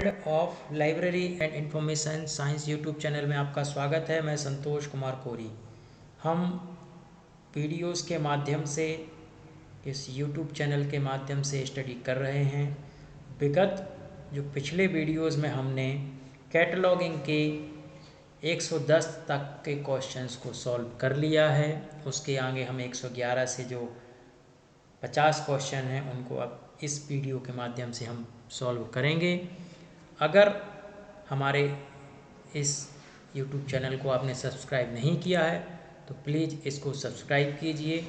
Of library and information science YouTube channel में आपका स्वागत है। मैं संतोष कुमार कोरी। हम वीडियोस के माध्यम से इस यूट्यूब चैनल के माध्यम से स्टडी कर रहे हैं। विगत जो पिछले वीडियोस में हमने कैटलॉगिंग के 110 तक के क्वेश्चंस को सॉल्व कर लिया है। उसके आगे हम 111 से जो 50 क्वेश्चन हैं उनको अब इस वीडियो के माध्यम से हम सॉल्व करेंगे। अगर हमारे इस YouTube चैनल को आपने सब्सक्राइब नहीं किया है तो प्लीज़ इसको सब्सक्राइब कीजिए,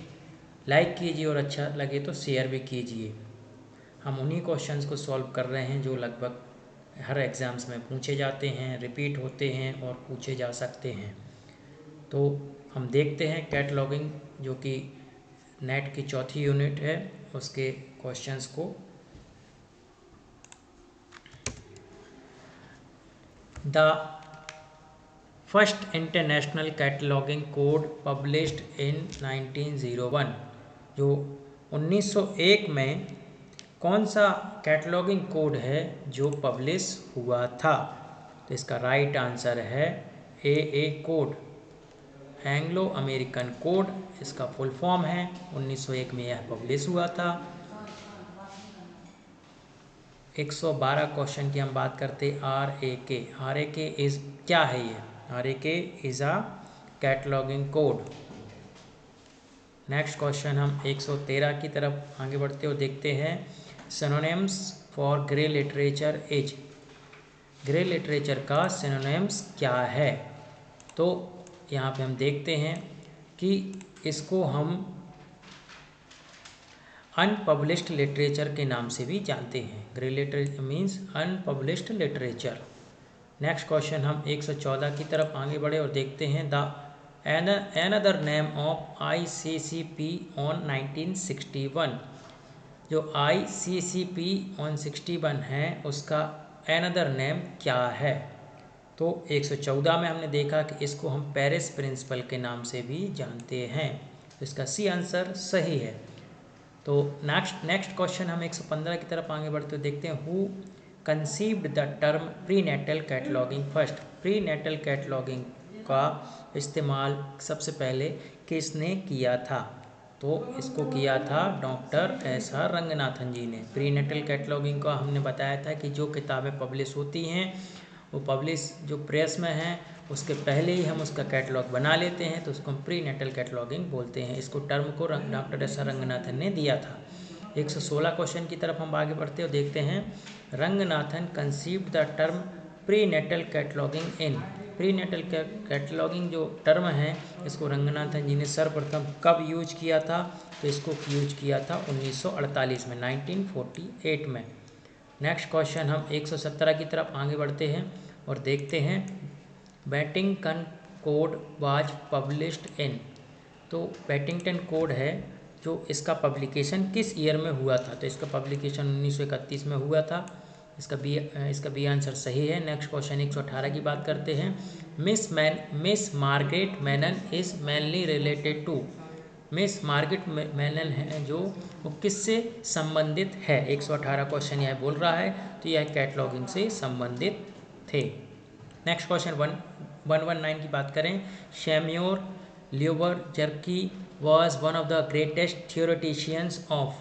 लाइक कीजिए और अच्छा लगे तो शेयर भी कीजिए। हम उन्हीं क्वेश्चंस को सॉल्व कर रहे हैं जो लगभग हर एग्ज़ाम्स में पूछे जाते हैं, रिपीट होते हैं और पूछे जा सकते हैं। तो हम देखते हैं कैटलॉगिंग जो कि नेट की चौथी यूनिट है उसके क्वेश्चंस को। The first international cataloging code published in 1901। जो 1901 में कौन सा कैटलॉगिंग कोड है जो पब्लिश हुआ था? तो इसका राइट आंसर है AA code, Anglo American code इसका फुल फॉर्म है। 1901 में यह पब्लिश हुआ था। 112 क्वेश्चन की हम बात करते RAK इज क्या है? ये RAK is a cataloguing code. Next question हम 113 की तरफ आगे बढ़ते हुए देखते हैं। Synonyms for grey literature is. Grey literature का सिनोनिम्स क्या है? तो यहाँ पे हम देखते हैं कि इसको हम अनपब्लिश्ड लिटरेचर के नाम से भी जानते हैं। Grey literature means unpublished literature. Next question हम 114 की तरफ आगे बढ़े और देखते हैं the another name of ICCP on 1961। जो ICCP on 61 है उसका another name क्या है? तो 114 में हमने देखा कि इसको हम पेरिस प्रिंसिपल के नाम से भी जानते हैं। तो इसका सी आंसर सही है। तो नेक्स्ट क्वेश्चन हम 115 की तरफ आगे बढ़ते हुए देखते हैं। Who conceived the term prenatal cataloguing first. Prenatal cataloguing का इस्तेमाल सबसे पहले किसने किया था? तो इसको किया था डॉक्टर SR रंगनाथन जी ने। प्री नेटल कैटलॉगिंग का हमने बताया था कि जो किताबें पब्लिश होती हैं वो पब्लिश जो प्रेस में हैं उसके पहले ही हम उसका कैटलॉग बना लेते हैं तो उसको हम प्री नेटल कैटलॉगिंग बोलते हैं। इसको टर्म को डॉक्टर SR रंगनाथन ने दिया था। 116 क्वेश्चन की तरफ हम आगे बढ़ते और देखते हैं Ranganathan conceived the term prenatal cataloguing in. Prenatal cataloguing जो टर्म है इसको रंगनाथन जी ने सर्वप्रथम कब यूज किया था? तो इसको यूज किया था 1948 में, 1948 में। नेक्स्ट क्वेश्चन हम 117 की तरफ आगे बढ़ते हैं और देखते हैं बैटिंगटन कोड वाज पब्लिश्ड इन। तो बैटिंगटन कोड है जो इसका पब्लिकेशन किस ईयर में हुआ था? तो इसका पब्लिकेशन 1931 में हुआ था। इसका बी आंसर सही है। नेक्स्ट क्वेश्चन 118 की बात करते हैं। Miss Margaret Mann is mainly related to. Miss Margaret Mann है जो वो किससे संबंधित है? 118 क्वेश्चन यह बोल रहा है तो यह कैटलॉगिंग से संबंधित थे। नेक्स्ट क्वेश्चन 119 की बात करें। शैम्योर ल्योबरजस्की was one of the greatest theoreticians ऑफ।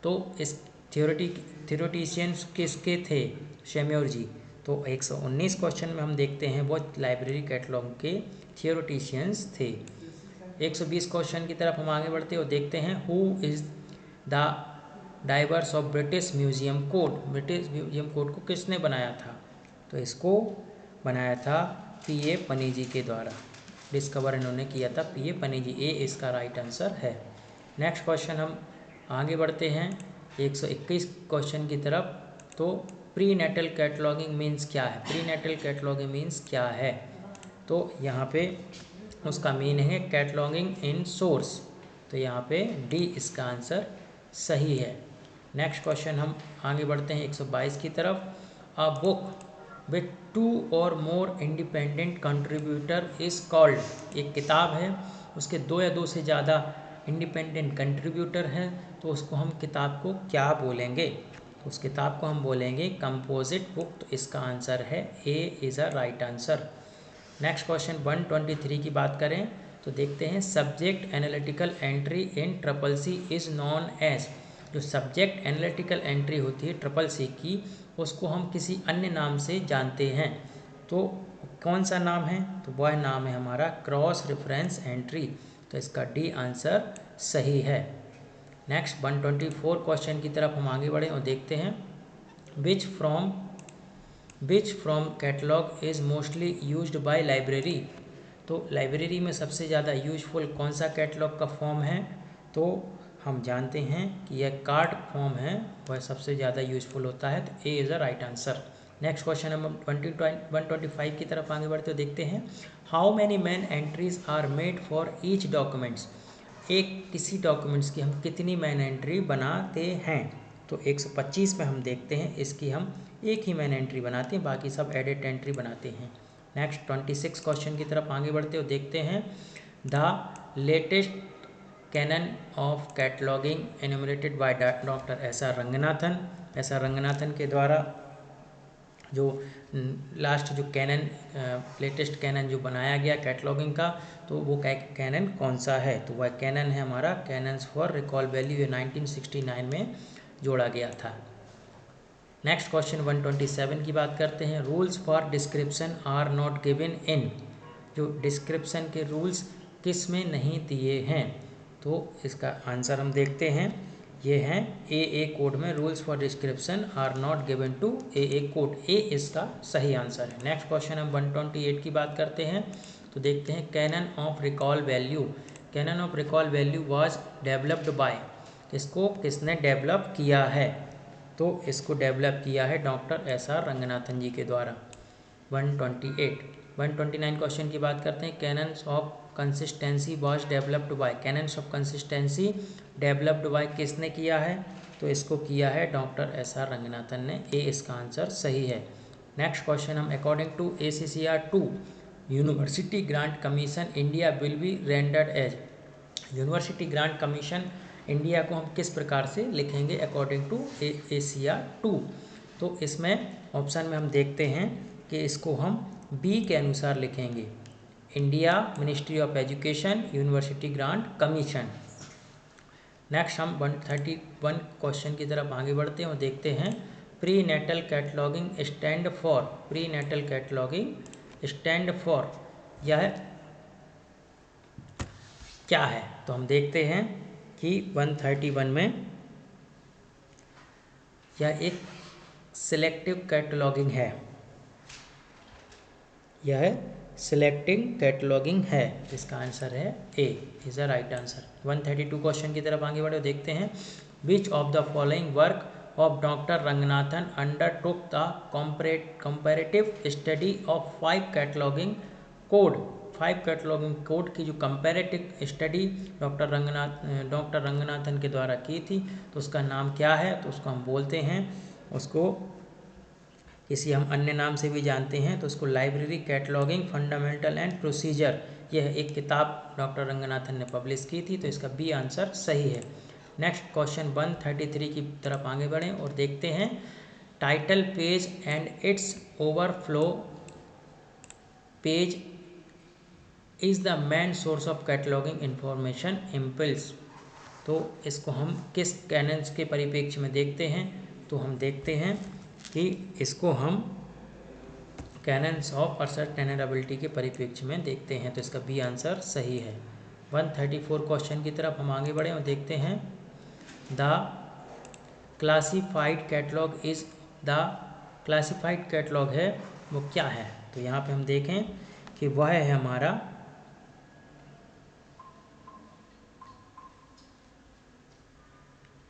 तो इस थियोरेटिशियंस किसके थे? शैम्योर जी। तो 119 क्वेश्चन में हम देखते हैं वो लाइब्रेरी कैटलॉग के थियोरेटिशियंस थे। 120 क्वेश्चन की तरफ हम आगे बढ़ते और देखते हैं who is the diverse of British museum code. British museum code को किसने बनाया था? तो इसको बनाया था PA पनीजी के द्वारा। डिस्कवर इन्होंने किया था PA पनीजी। ए इसका राइट आंसर है। नेक्स्ट क्वेश्चन हम आगे बढ़ते हैं 121 क्वेश्चन की तरफ। तो प्री नेटल कैटलॉगिंग मीन्स क्या है? प्री नेटल कैटलॉगिंग मीन्स क्या है? तो यहाँ पे उसका मीनिंग है कैटलॉगिंग इन सोर्स। तो यहाँ पे डी इसका आंसर सही है। नेक्स्ट क्वेश्चन हम आगे बढ़ते हैं 122 की तरफ। अ बुक विथ 2 और more independent contributor is called. एक किताब है उसके 2 या 2 से ज़्यादा इंडिपेंडेंट कंट्रीब्यूटर हैं तो उसको हम किताब को क्या बोलेंगे? तो उस किताब को हम बोलेंगे कंपोजिट बुक। तो इसका आंसर है A is a right answer. Next question 123 की बात करें तो देखते हैं subject analytical entry in triple C is known as. जो सब्जेक्ट एनालिटिकल एंट्री होती है ट्रिपल सी की, उसको हम किसी अन्य नाम से जानते हैं। तो कौन सा नाम है? तो वह नाम है हमारा क्रॉस रेफरेंस एंट्री। तो इसका डी आंसर सही है। नेक्स्ट 124 क्वेश्चन की तरफ हम आगे बढ़े और देखते हैं which from catalogue is mostly used by library. तो लाइब्रेरी में सबसे ज़्यादा यूजफुल कौन सा कैटलॉग का फॉर्म है? तो हम जानते हैं कि यह कार्ड फॉर्म है, वह सबसे ज़्यादा यूजफुल होता है। तो A is a right answer. Next question हम 125 की तरफ आगे बढ़ते देखते हैं how many main entries are made for each documents. एक किसी डॉक्यूमेंट्स की हम कितनी मैन एंट्री बनाते हैं? तो 125 में हम देखते हैं इसकी हम एक ही मैन एंट्री बनाते हैं, बाकी सब एडिट एंट्री बनाते हैं। नेक्स्ट 26 क्वेश्चन की तरफ आगे बढ़ते हो देखते हैं the latest canon of cataloguing enumerated by doctor S R Ranganathan के द्वारा जो लास्ट जो कैनन लेटेस्ट कैनन जो बनाया गया कैटलॉगिंग का, तो वो कैनन कौन सा है? तो वह कैनन है हमारा कैनन्स फॉर रिकॉल वैल्यू, ये 1969 में जोड़ा गया था। नेक्स्ट क्वेश्चन 127 की बात करते हैं rules for description are not given in. जो डिस्क्रिप्शन के रूल्स किस में नहीं दिए हैं? तो इसका आंसर हम देखते हैं, ये हैं ए कोड में rules for description are not given to a code. A इसका सही आंसर है। नेक्स्ट क्वेश्चन हम 128 की बात करते हैं तो देखते हैं canon of recall value was developed by. इसको किसने डेवलप किया है? तो इसको डेवलप किया है डॉक्टर एस आर रंगनाथन जी के द्वारा। 129 क्वेश्चन की बात करते हैं cannons of consistency was developed by. Cannons of consistency developed by किसने किया है? तो इसको किया है डॉक्टर एस आर रंगनाथन ने। ए इसका आंसर सही है। नेक्स्ट क्वेश्चन हम according to ACCR2 University Grant Commission India will be rendered as. University Grant Commission India को हम किस प्रकार से लिखेंगे अकॉर्डिंग टू ACCR2? तो इसमें ऑप्शन में हम देखते हैं कि इसको हम बी के अनुसार लिखेंगे, India ministry of education university Grant commission. Next हम 131 क्वेश्चन की तरफ आगे बढ़ते हैं और देखते हैं prenatal cataloguing stand for यह क्या है? तो हम देखते हैं कि 131 में यह एक सिलेक्टिव कैटलॉगिंग है, यह सिलेक्टिंग कैटलॉगिंग है। इसका आंसर है A is a right answer. 132 question की तरफ आगे बढ़े देखते हैं विच of the following work of doctor Ranganathan undertook the comparative study of 5 cataloguing code की जो कंपैरेटिव स्टडी डॉक्टर रंगनाथन के द्वारा की थी, तो उसका नाम क्या है? तो उसको हम बोलते हैं, उसको किसी हम अन्य नाम से भी जानते हैं, तो उसको library cataloguing fundamental and procedure, यह एक किताब डॉक्टर रंगनाथन ने पब्लिश की थी। तो इसका बी आंसर सही है। नेक्स्ट क्वेश्चन 133 की तरफ आगे बढ़ें और देखते हैं title page and it's overflow page is the main source of cataloguing information impulse. तो इसको हम किस कैनन्स के परिप्रेक्ष्य में देखते हैं? तो हम देखते हैं कि इसको हम कैनन्स ऑफ असर्टेनेबिलिटी के परिप्रेक्ष्य में देखते हैं। तो इसका बी आंसर सही है। 134 क्वेश्चन की तरफ हम आगे बढ़े और देखते हैं द क्लासिफाइड कैटलॉग है वो क्या है? तो यहाँ पे हम देखें कि वह है हमारा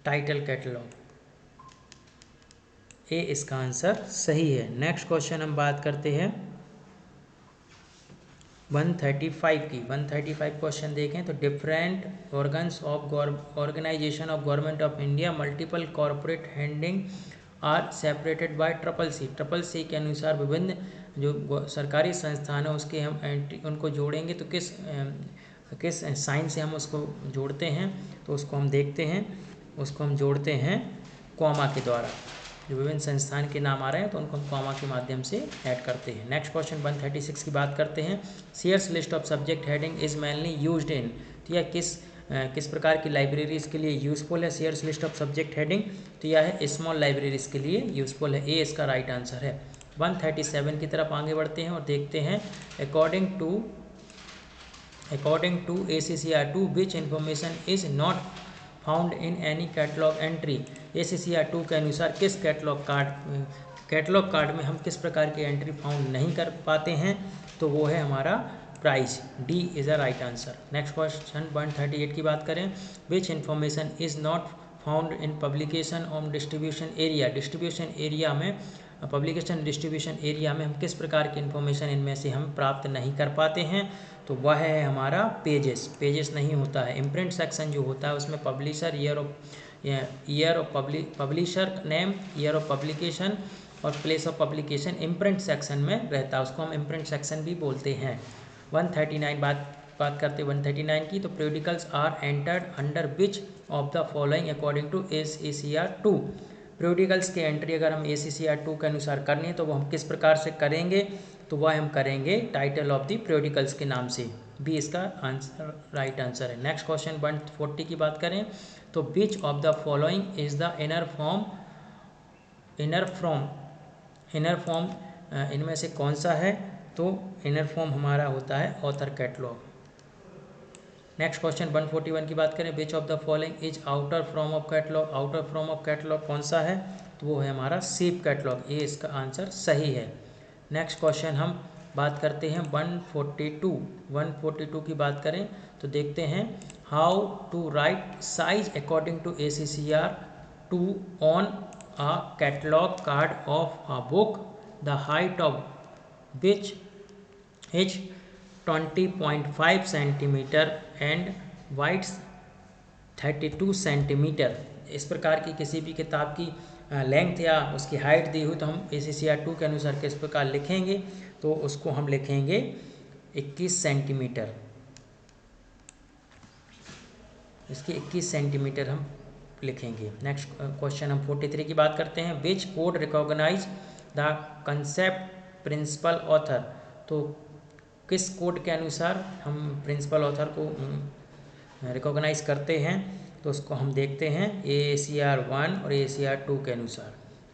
टाइटल कैटलॉग। ए इसका आंसर सही है। नेक्स्ट क्वेश्चन हम बात करते हैं 135 की। 135 क्वेश्चन देखें तो different organs of organisation of government of India multiple corporate heading are separated by triple C के अनुसार विभिन्न जो सरकारी संस्थान है उसके हम उनको जोड़ेंगे तो किस साइन से हम उसको जोड़ते हैं? तो उसको हम देखते हैं, उसको हम जोड़ते हैं कॉमा के द्वारा। जो विभिन्न संस्थान के नाम आ रहे हैं तो उनको हम कॉमा के माध्यम से ऐड करते हैं। नेक्स्ट क्वेश्चन 136 की बात करते हैं। Shares list of subject heading is mainly used in, तो यह किस प्रकार की लाइब्रेरीज के लिए यूजफुल है shares list of subject heading, तो यह है स्मॉल लाइब्रेरीज के लिए यूजफुल है, ए इसका राइट आंसर है। 137 की तरफ आगे बढ़ते हैं और देखते हैं according to ACCR2 which information is not found in any catalogue entry. ACCR2 के अनुसार किस कैटलॉग कार्ड में हम किस प्रकार की एंट्री फाउंड नहीं कर पाते हैं, तो वो है हमारा price, D is a right answer. Next question 138 की बात करें। Which information is not found in publication on distribution area. Distribution area में पब्लिकेशन डिस्ट्रीब्यूशन एरिया में हम किस प्रकार की इन्फॉर्मेशन इनमें से हम प्राप्त नहीं कर पाते हैं, तो वह है हमारा पेजेस नहीं होता है। इम्प्रिंट सेक्शन जो होता है उसमें publisher, year of publisher name, year of publication और place of publication imprint section में रहता है, उसको हम इम्प्रिंट सेक्शन भी बोलते हैं। 139 बात करते 139 की, तो periodicals are entered under which of the following according to ACCR2। periodicals की एंट्री अगर हम ACCR2 के अनुसार करनी है तो वो हम किस प्रकार से करेंगे, तो वह हम करेंगे टाइटल ऑफ द periodicals के नाम से, बी इसका आंसर राइट आंसर है। नेक्स्ट क्वेश्चन 140 की बात करें तो विच of the following is the inner form इनमें से कौन सा है, तो इनर फॉर्म हमारा होता है ऑथर कैटलॉग। नेक्स्ट क्वेश्चन 141 की बात करें। विच of the following is outer from of catalogue. Outer from of catalogue कौन सा है, तो वो है हमारा सीप कैटलॉग, ये इसका आंसर सही है। नेक्स्ट क्वेश्चन हम बात करते हैं 142 की बात करें तो देखते हैं how to write size according to ACCR2 on a catalog card of a book, the height of which is 20.5 centimeter and width 32 centimetre. इस प्रकार की किसी भी किताब की लेंथ या उसकी हाइट दी हुई तो हम ACCR2 के अनुसार किस प्रकार लिखेंगे, तो उसको हम लिखेंगे 21 सेंटीमीटर, इसकी 21 सेंटीमीटर हम लिखेंगे। नेक्स्ट क्वेश्चन हम 43 की बात करते हैं। Which code recognise the concept principal author, तो किस कोड के अनुसार हम प्रिंसिपल ऑथर को रिकॉग्नाइज करते हैं, तो उसको हम देखते हैं ACCR1 और ACCR2 के अनुसार।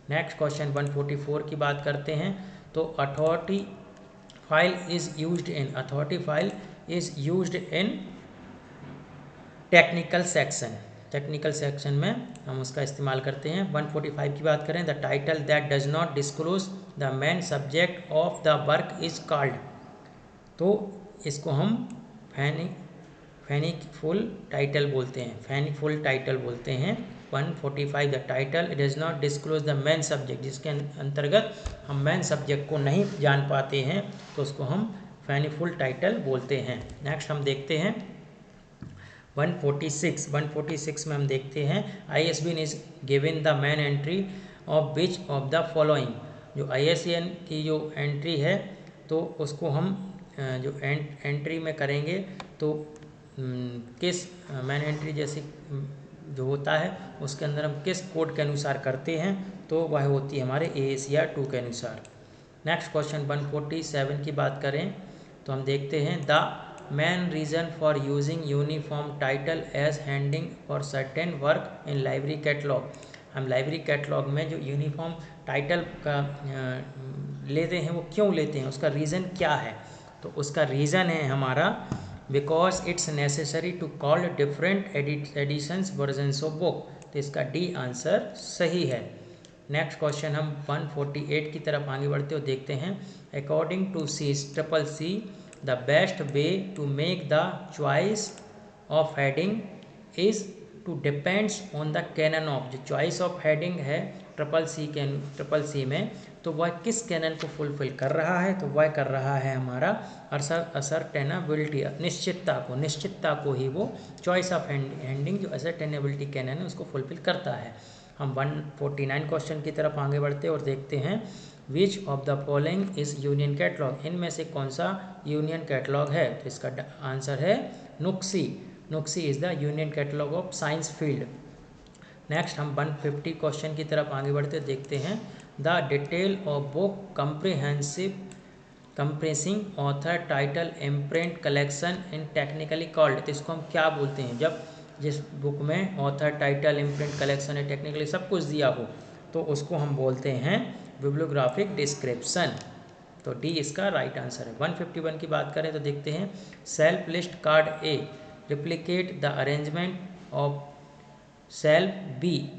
नेक्स्ट क्वेश्चन 144 की बात करते हैं तो authority file is used in technical section में हम उसका इस्तेमाल करते हैं। 145 की बात करें। The title that does not disclose the main subject of the work is called, तो इसको हम फुल टाइटल बोलते हैं। 145 the title does not disclose the main subject, जिसके अंतर्गत हम मेन सब्जेक्ट को नहीं जान पाते हैं तो उसको हम फुल टाइटल बोलते हैं। नेक्स्ट हम देखते हैं 146 में हम देखते हैं ISBN is given the main entry of which of the following. जो ISBN की जो एंट्री है तो उसको हम जो एंट्री में करेंगे तो किस मेन एंट्री जैसे जो होता है उसके अंदर हम किस कोड के अनुसार करते हैं, तो वह होती है हमारे ACCR2 के अनुसार। नेक्स्ट क्वेश्चन 147 की बात करें तो हम देखते हैं the main reason for using uniform title as heading for certain work in library catalogue. हम लाइब्रेरी कैटलॉग में जो यूनिफॉर्म टाइटल का लेते हैं वो क्यों लेते हैं, उसका रीज़न क्या है, तो उसका रीज़न है हमारा because it's necessary to call different editions versions of book, तो इसका डी आंसर सही है। नेक्स्ट क्वेश्चन हम 148 की तरफ आगे बढ़ते हुए देखते हैं according to CCCC the best way to make the choice of heading is to depends on the canon of. जो चॉइस ऑफ हेडिंग है ट्रिपल सी में, तो वह किस कैनन को फुलफिल कर रहा है, तो वह कर रहा है हमारा असरटेनेबिलिटी, निश्चितता को ही वो चॉइस ऑफ हेडिंग जो असरटेनेबिलिटी कैनन है उसको फुलफिल करता है। हम 149 क्वेश्चन की तरफ आगे बढ़ते और देखते हैं विच of the following is union catalogue. इनमें से कौन सा यूनियन कैटलॉग है, तो इसका आंसर है नुक्सी is the union catalogue of science field. Next हम 150 क्वेश्चन की तरफ आगे बढ़ते देखते हैं। The detail of book compressing author title imprint collection in technically called. तो इसको हम क्या बोलते हैं? जब जिस बुक में ऑथर टाइटल इम्प्रिंट कलेक्शन है टेक्निकली सब कुछ दिया हो तो उसको हम बोलते हैं बिब्लियोग्राफिक डिस्क्रिप्शन। तो डी इसका राइट आंसर है। 151 की बात करें तो देखते हैं shelf list card A replicate the arrangement of shelf B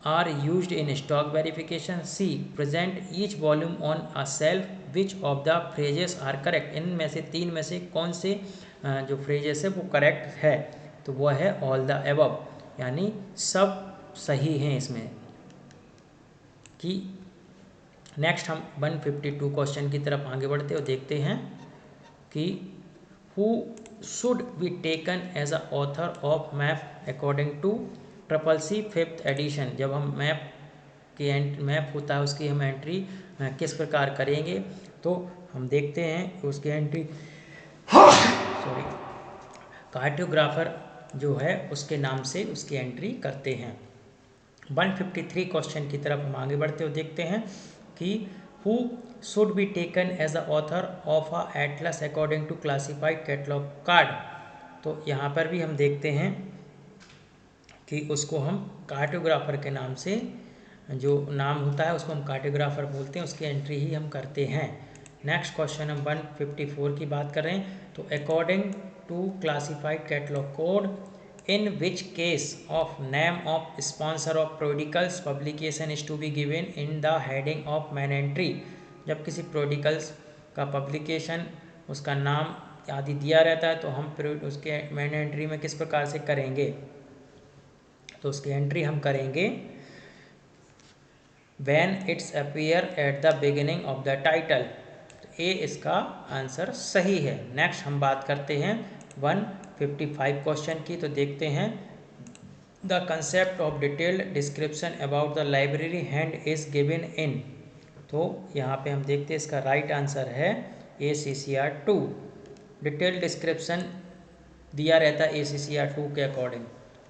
are used in stock verification C present each volume on a shelf which of the phrases are correct. इनमें से तीन में से कौन से जो फ्रेजेस है वो करेक्ट है? तो वह है ऑल द एबव, यानी सब सही हैं इसमें कि। नेक्स्ट हम 152 क्वेश्चन की तरफ आगे बढ़ते और देखते हैं कि who should be taken as a author of map according to CCC 5th edition. जब हम मैप होता है उसकी हम एंट्री किस प्रकार करेंगे तो हम देखते हैं उसकी एंट्री कार्टोग्राफर जो है उसके नाम से उसकी एंट्री करते हैं। 153 क्वेश्चन की तरफ हम आगे बढ़ते हुए देखते हैं कि who should be taken as a author of a atlas according to classified catalogue card. तो यहाँ पर भी हम देखते हैं कि उसको हम कार्टोग्राफर के नाम से, जो नाम होता है उसको हम कार्टोग्राफर बोलते हैं, उसकी एंट्री ही हम करते हैं। नेक्स्ट क्वेश्चन हम 154 की बात कर रहे हैं। तो according to classified catalogue code in which case of name of sponsor of periodicals publication is to be given in the heading of main entry. जब किसी प्रोडिकल्स का पब्लिकेशन उसका नाम आदि दिया रहता है तो हम उसके मैन एंट्री में किस प्रकार से करेंगे? तो उसकी एंट्री हम करेंगे when it's appear at the beginning of the title। तो ए इसका आंसर सही है। नेक्स्ट हम बात करते हैं 155 क्वेश्चन की। तो देखते हैं the concept of detailed description about the library hand is given in. तो यहाँ पे हम देखते हैं इसका राइट आंसर है ACCR 2। डिटेल्ड डिस्क्रिप्शन दिया रहता है ACCR 2 के अकॉर्डिंग।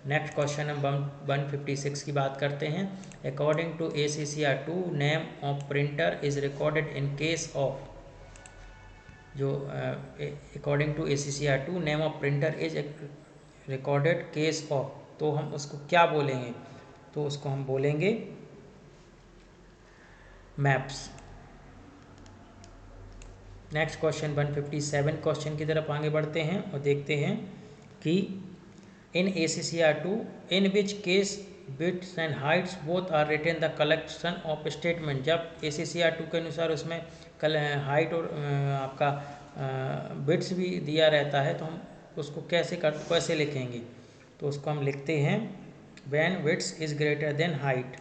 नेक्स्ट क्वेश्चन हम 156 की बात करते हैं। According to ACCR 2 name of printer is recorded in case of. जो according to ACCR 2 name of printer is recorded case of, तो हम उसको क्या बोलेंगे? तो उसको हम बोलेंगे मैप्स। नेक्स्ट क्वेश्चन 157 क्वेश्चन की तरफ आगे बढ़ते हैं और देखते हैं कि in ACCR 2 in which case bits and heights both are written the collection of statement. जब ACCR 2 के अनुसार उसमें हाइट और आपका बिट्स भी दिया रहता है तो हम उसको कैसे लिखेंगे? तो उसको हम लिखते हैं when width is greater than height.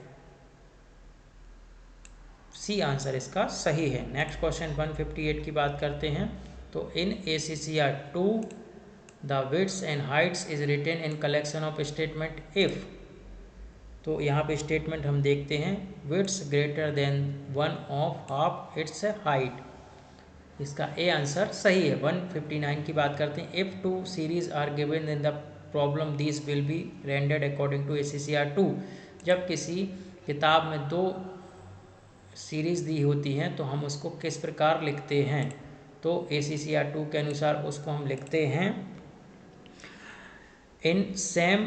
C answer इसका सही है। नेक्स्ट क्वेश्चन 158 की बात करते हैं। तो in ACCR 2 the width and heights is written in collection of statement if. तो यहाँ पे स्टेटमेंट हम देखते हैं width greater than 1 of half its height. इसका ए आंसर सही है। 159 की बात करते हैं। If 2 series are given in the problem this will be rendered according to ACCR 2। जब किसी किताब में 2 सीरीज दी होती हैं तो हम उसको किस प्रकार लिखते हैं? तो ACCR 2 के अनुसार उसको हम लिखते हैं in same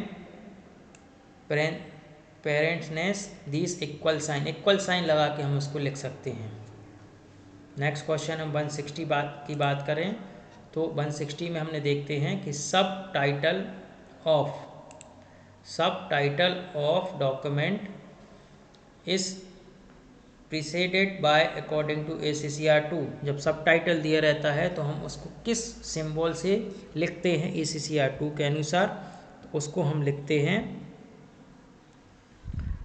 parentheses this equal sign लगा के हम उसको लिख सकते हैं। नेक्स्ट क्वेश्चन हम 160 की बात करें तो 160 में हमने देखते हैं कि subtitle of document is preceded by according to ACCR 2। जब सब टाइटल दिया रहता है तो हम उसको किस सिंबल से लिखते हैं ACCR 2 के अनुसार? तो उसको हम लिखते हैं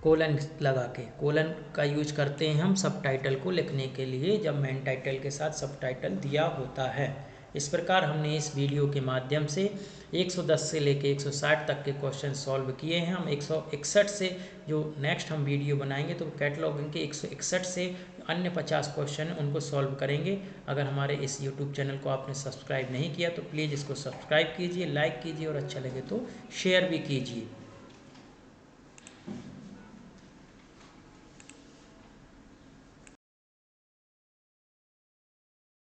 कोलन लगा के। कोलन का यूज करते हैं हम सब टाइटल को लिखने के लिए जब मेन टाइटल के साथ सब टाइटल दिया होता है। इस प्रकार हमने इस वीडियो के माध्यम से 110 से लेके 160 तक के क्वेश्चन सॉल्व किए हैं। हम 161 से जो नेक्स्ट हम वीडियो बनाएंगे तो कैटलॉगिंग के 161 से अन्य 50 क्वेश्चन उनको सॉल्व करेंगे। अगर हमारे इस यूट्यूब चैनल को आपने सब्सक्राइब नहीं किया तो प्लीज़ इसको सब्सक्राइब कीजिए, लाइक कीजिए और अच्छा लगे तो शेयर भी कीजिए।